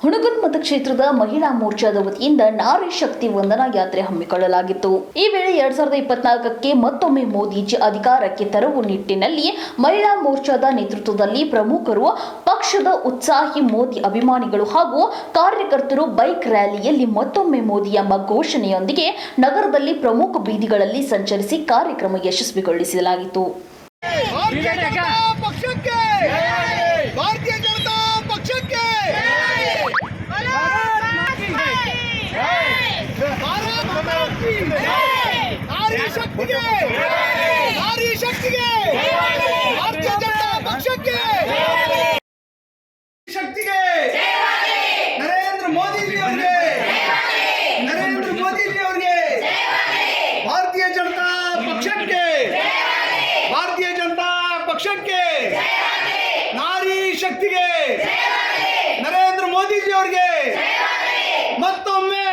ಹುಣಗುಂದ್ ಮತಕ್ಷೇತ್ರದ ಮಹಿಳಾ ಮೋರ್ಚಾದ ವತಿಯಿಂದ ನಾರಿ ಶಕ್ತಿ ವಂದನಾ ಯಾತ್ರೆ ಹಮ್ಮಿಕೊಳ್ಳಲಾಗಿತ್ತು. ಈ ವೇಳೆ 2024ಕ್ಕೆ ಮತ್ತೊಮ್ಮೆ ಮೋದಿಜಿ ಅಧಿಕಾರಕ್ಕೆ ತರುವ ನಿಟ್ಟಿನಲ್ಲಿ ಮಹಿಳಾ ಮೋರ್ಚಾದ ನೇತೃತ್ವದಲ್ಲಿ ಪ್ರಮುಖರು, ಪಕ್ಷದ ಉತ್ಸಾಹಿ ಮೋದಿ ಅಭಿಮಾನಿಗಳು ಹಾಗೂ ಕಾರ್ಯಕರ್ತರು ಬೈಕ್ ರ್ಯಾಲಿಯಲ್ಲಿ ಮತ್ತೊಮ್ಮೆ ಮೋದಿ ಎಂಬ ಘೋಷಣೆಯೊಂದಿಗೆ ನಗರದಲ್ಲಿ ಪ್ರಮುಖ ಬೀದಿಗಳಲ್ಲಿ ಸಂಚರಿಸಿ ಕಾರ್ಯಕ್ರಮ ಯಶಸ್ವಿಗೊಳಿಸಲಾಯಿತು. नारी शक्ति के भारतीय जनता पक्ष के शक्ति के नरेंद्र मोदी जी ಅವರಿಗೆ नरेंद्र मोदी जी ಅವರಿಗೆ भारतीय जनता पक्षಕ್ಕೆ भारतीय जनता पक्षಕ್ಕೆ नारी शक्ति के नरेंद्र मोदी जी ಅವರಿಗೆ ಮತ್ತೊಮ್ಮೆ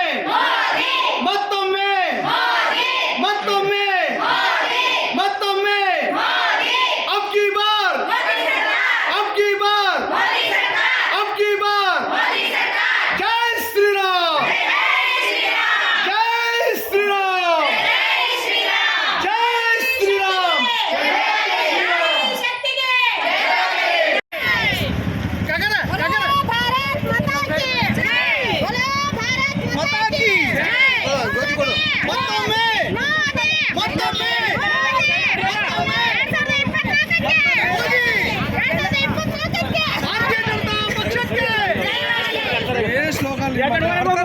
slogan